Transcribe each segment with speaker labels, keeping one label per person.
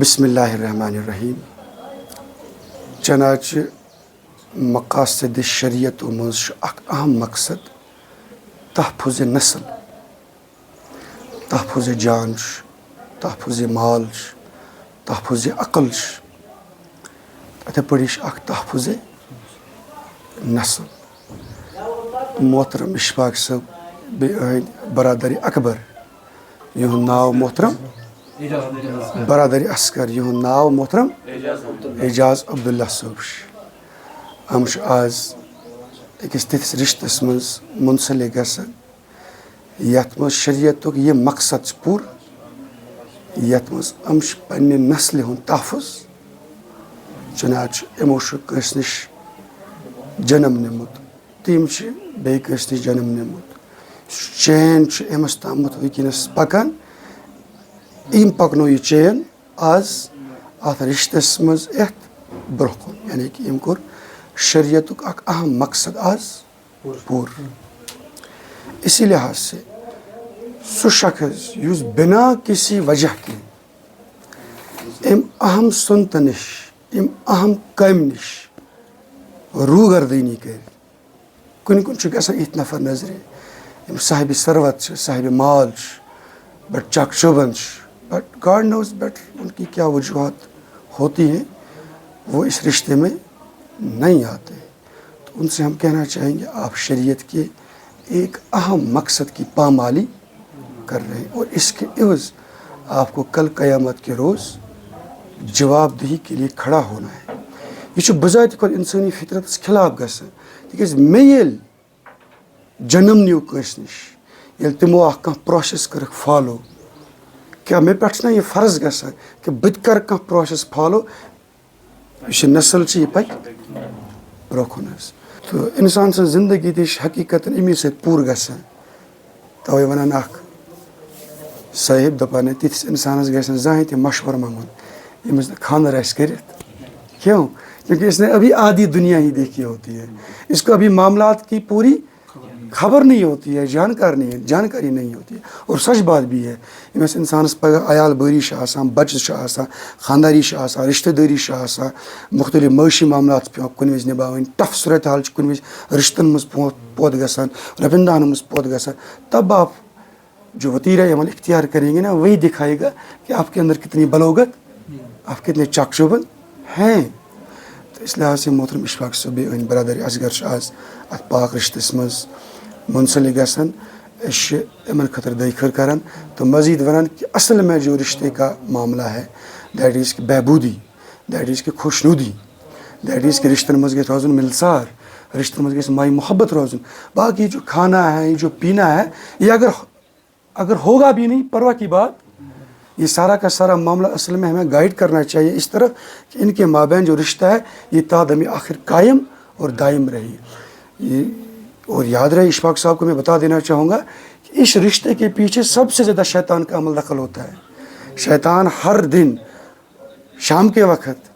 Speaker 1: بسم اللہ الرحمن الرحیم چنانچہ مقاصد شریعت و منٛز چھُ اکھ اہم مقصد تحفظ نسل، تحفظ جان چھُ، تحفظ مال چھُ، تحفظ عقل چھُ، یِتھَے پٲٹھی چھُ اکھ تحفظ نسل۔ محترم اشفاق صٲب بیٚیہِ أہٕنٛدۍ برادر اکبر یِہُنٛد ناو محترم برادر اصغر یِہُنٛد ناو محترم اعجاز عبداللہ صٲب چھُ۔ یِم چھِ آز أکِس تِتھِس رِشتَس منٛز مُنسلِک گژھان یَتھ منٛز شریعتُک یہِ مقصد چھُ پوٗرٕ، یَتھ منٛز یِم چھِ پنٛنہِ نسلہِ ہُنٛد تحفظ، چنانچہ یِمو چھُ کٲنٛسہِ نِش جنم نیُمُت تہٕ یِم چھِ بیٚیہِ کٲنٛسہِ نِش جنم نیُمُت، سُہ چین چھُ أمِس تامَتھ وٕنکیٚنَس پَکان۔ أمۍ پَکنو یہِ چین آز اَتھ رِشتَس منٛز یِتھ برونٛہہ کُن، یعنی کہِ أمۍ کوٚر شریعتُک اکھ اہم مقصد آز پوٗرٕ۔ اسی لحاظ سے سُہ شخص یُس بنا کسی وجہ کے أمۍ اہم سُنتہٕ نِش، أمۍ اہم کامہِ نِش روٗگردٲنی کَرِ، کُنہِ کُنہِ چھُ گژھان یِتھۍ نفر نظرِ یِم صاحبِ ثروت چھِ، صاحبِ مال چھِ، بٹ چاک چوبند چھِ، but God knows better in کی کیا وجوہات ہوتی ہیں، وہ اس رشتے میں نہیں آتے، تو ان سے ہم کہنا چاہیں گے آپ شریعت کے ایک اہم مقصد کی پامالی کر رہے ہیں، اور اس کے عوض آپ کو کل قیامت کے روز جواب دہی کے لیے کھڑا ہونا ہے۔ یہ چھُ بذاتِ خۄد اِنسٲنی فطرتس خلاف گژھان، تِکیازِ مےٚ ییٚلہِ جنم نیوٗ کٲنٛسہِ نِش، ییٚلہِ تِمو اکھ کانٛہہ پرٛوسٮ۪س کٔرٕکھ فالو، کیٛاہ مےٚ پٮ۪ٹھ چھُنہ یہِ فرض گژھان کہِ بہٕ تہِ کَرٕ کانٛہہ پرٛوسٮ۪س فالو، یُس یہِ نسل چھِ یہِ پَکہِ برونٛہہ کُن حظ۔ تہٕ اِنسان سٕنٛز زندگی تہِ چھِ حقیٖقتن اَمی سۭتۍ پوٗرٕ گژھان۔ تَوَے وَنان اکھ صٲحب دَپان ہے تِتھِس اِنسانَس گژھِ نہٕ زٕہٕنۍ تہِ مشوَرٕ منٛگُن ییٚمِس نہٕ خانٛدر آسہِ کٔرِتھ، کیوں؟ کیونکہ اس نے ابھی آدھی دنیا ہی دیکھی ہوتی ہے، اس کو ابھی معاملات کی پوری خبر نہیں ہوتی ہے، جانکاری نہیں ہوتی ہے، اور سچ بات بھی ہے ییٚمِس اِنسانَس پگاہ عیال بٲری چھِ آسان، بَچہِ چھِ آسان، خانٛداری چھِ آسان، رِشتہٕ دٲری چھِ آسان، مختلف معٲشی معاملات چھِ پٮ۪وان کُنہِ وِزِ نِباوٕنۍ، ٹف صوٗرتحال چھِ کُنہِ وِزِ رِشتَن منٛز پوت گژھان، رۄپیَن دہَن منٛز پوت گژھان، تب آپ جو وتیرہ عمل اختیار کریں گے نا وہی دکھائے گا کہ آپ کے اندر کتنی بلوغت، آپ کتنے چاک چوبند ہیں۔ تو اس لحاظ سے محترم اشفاق صٲب بیٚیہِ أہٕنٛدۍ برادر اصغر چھِ آز اَتھ پاک رِشتَس منٛز منسلک گژھان۔ أسۍ چھِ یِمن خٲطرٕ دعاے خٲر کران تہٕ مزید ونان کہ اصل میں جو رشتے کا معاملہ ہے دیٹ از کہ بہبودی، دیٹ از کہ خوش نودی، دیٹ از کہ رشتن منٛز گژھِ روزُن ملسار، رشتن منٛز گژھِ ماے محبت روزُن، باقی جو کھانا ہے، یہ جو پینا ہے، یہ اگر ہوگا بھی نہیں پرواہ کی بات، یہ سارا کا سارا معاملہ اصل میں ہمیں گائیڈ کرنا چاہیے اس طرح کہ ان کے مابین جو رشتہ ہے یہ تا دم آخر قائم اور دائم رہے۔ اور یاد رہے اشفاق صاحب کو میں بتا دینا چاہوں گا کہ اس رشتے کے پیچھے سب سے زیادہ شیطان کا عمل دخل ہوتا ہے۔ شیطان ہر دن شام کے وقت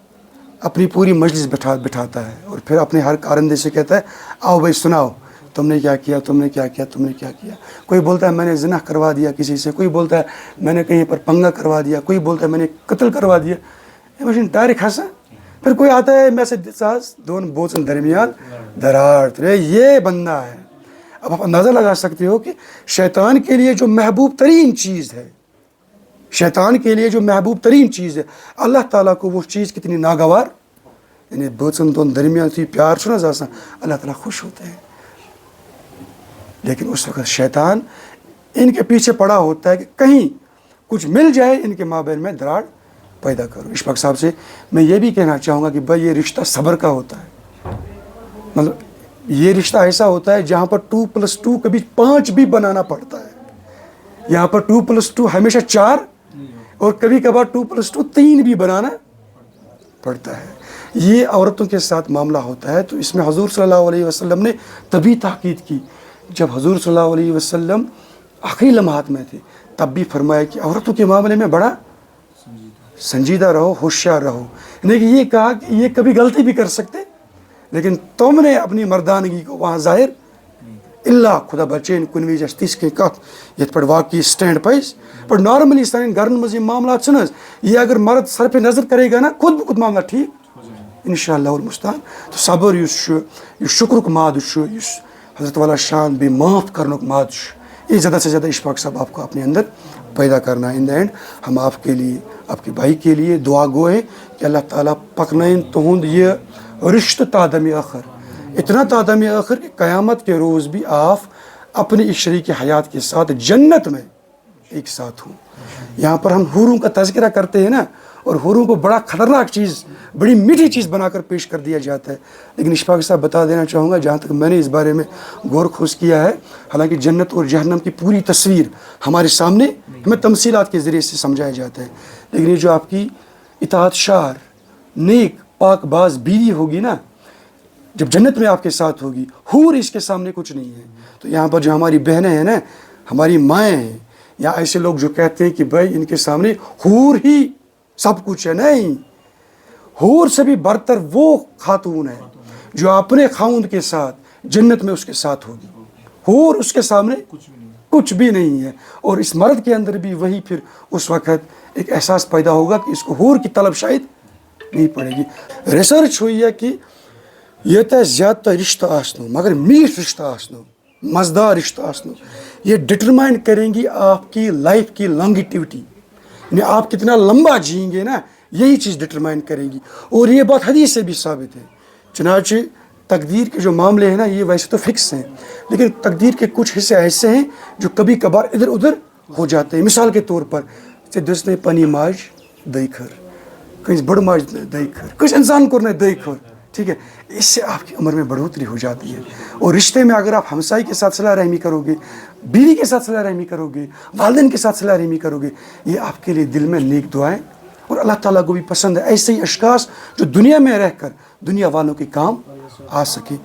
Speaker 1: اپنی پوری مجلس بٹھاتا ہے اور پھر اپنے ہر کارندے سے کہتا ہے آؤ بھائی سناؤ، تم نے کیا کیا، تم نے کیا کیا، تم نے کیا کیا۔ کوئی بولتا ہے میں نے زنا کروا دیا کسی سے، کوئی بولتا ہے میں نے کہیں پر پنگا کروا دیا، کوئی بولتا ہے میں نے قتل کروا دیا، یہ چھُنہٕ ڈائریکٹ کھسان۔ پھر کوئی آتا ہے میں سے دِژاس دون بوچن درمیان دراڑ، یہ بندہ ہے۔ اب آپ اندازہ لگا سکتے ہو کہ شیطان کے لیے جو محبوب ترین چیز ہے، شیطان کے لیے جو محبوب ترین چیز ہے، اللہ تعالیٰ کو وہ چیز کتنی ناگوار، یعنی بوچن دون درمیان تھی پیار چھُنہٕ حظ آسان، اللہ تعالیٰ خوش ہوتے ہیں۔ لیکن اس وقت شیطان ان کے پیچھے پڑا ہوتا ہے کہ کہیں کچھ مل جائے ان کے مابین میں دراڑ پیدا کرو۔ اشفاق صاحب سے میں یہ بھی کہنا چاہوں گا کہ بھائی یہ رشتہ صبر کا ہوتا ہے، مطلب یہ رشتہ ایسا ہوتا ہے جہاں پر 2+2 کبھی 5 بھی بنانا پڑتا ہے، یہاں پر 2+2 ہمیشہ 4 اور کبھی کبھار 2+2 3 بھی بنانا پڑتا ہے۔ یہ عورتوں کے ساتھ معاملہ ہوتا ہے، تو اس میں حضور صلی اللہ علیہ وسلم نے تبھی تاکید کی جب حضور صلی اللہ علیہ وسلم آخری لمحات میں تھے، تب بھی فرمایا کہ عورتوں کے معاملے میں بڑا سنجیدہ رہو، ہوشیار رہو، یعنی کہ یہ کہا کہ یہ کبھی غلطی بھی کر سکتے لیکن تم نے اپنی مردانگی کو وہاں ظاہر اللہ خدا بچین کن وز تیس کی کت یت پہ واقعی سٹینڈ پز پر نارملی سان گھرن مز یہ معاملات یہ اگر مرد سر پہ نظر کرے گا نا خود بخود معاملہ ٹھیک انشاءاللہ المستعان. تو صبر یہ شکر ماد حضرت والا شان بے معاف کرنے ماد یہ زیادہ سے زیادہ اشفاق صاحب آپ کو اپنے اندر پیدا کرنا ہے. ان دا اینڈ ہم آپ کے لیے آپ کے بھائی کے لیے دعا گو ہے کہ اللہ تعالیٰ پکنائن تہند یہ رشتہ تادم آخر اتنا تادم آخر کہ قیامت کے روز بھی آپ اپنی اس شریک حیات کے ساتھ جنت میں ایک ساتھ ہوں. یہاں پر ہم حوروں کا تذکرہ کرتے ہیں نا اور حوروں کو بڑا خطرناک چیز بڑی میٹھی چیز بنا کر پیش کر دیا جاتا ہے. لیکن اشفاق صاحب بتا دینا چاہوں گا جہاں تک میں نے اس بارے میں غور خوض کیا ہے حالانکہ جنت اور جہنم کی پوری تصویر ہمارے سامنے ہمیں تمثیلات کے ذریعے سے سمجھایا جاتا ہے. لیکن یہ جو آپ کی اطاعت شار نیک پاک باز بیوی ہوگی نا جب جنت میں آپ کے ساتھ ہوگی حور اس کے سامنے کچھ نہیں ہے. تو یہاں پر جو ہماری بہنیں ہیں نا ہماری مائیں ہیں یا ایسے لوگ جو کہتے ہیں کہ بھائی ان کے سامنے حور ہی سب کچھ ہے، نہیں، حور سے بھی برتر وہ خاتون ہے جو اپنے خاوند کے ساتھ جنت میں اس کے ساتھ ہوگی. حور اس کے سامنے کچھ بھی نہیں ہے. اور اس مرد کے اندر بھی وہی پھر اس وقت ایک احساس پیدا ہوگا کہ اس کو حور کی طلب شاید نہیں پڑے گی. ریسرچ ہوئی ہے کہ یہ تو زیادہ رشتہ آسنو مگر میٹھ رشتہ آسنو مزدار رشتہ آسنو یہ ڈٹرمائن کریں گی آپ کی لائف کی لانگیٹیوٹی، یعنی آپ کتنا لمبا جئیں گے نا یہی چیز ڈٹرمائن کرے گی. اور یہ بات حدیث سے بھی ثابت ہے. چنانچہ تقدیر کے جو معاملے ہیں نا یہ ویسے تو فکس ہیں لیکن تقدیر کے کچھ حصے ایسے ہیں جو کبھی کبھار ادھر ادھر ہو جاتے ہیں. مثال کے طور پر دس نے پنی ماج دئی کھر کہیں بڑ ماج دئی کھر کچھ انسان کو نہ دئی کھر، ٹھیک ہے، اس سے آپ کی عمر میں بڑھوتری ہو جاتی ہے. اور رشتے میں اگر آپ ہمسائی کے ساتھ صلہ رحمی کرو گے، بیوی کے ساتھ صلہ رحمی کرو گے، والدین کے ساتھ صلہ رحمی کرو گے، یہ آپ کے لیے دل میں نیک دعائیں اور اللہ تعالیٰ کو بھی پسند ہے ایسے ہی اشخاص جو دنیا میں رہ کر دنیا والوں کے کام آ سکے.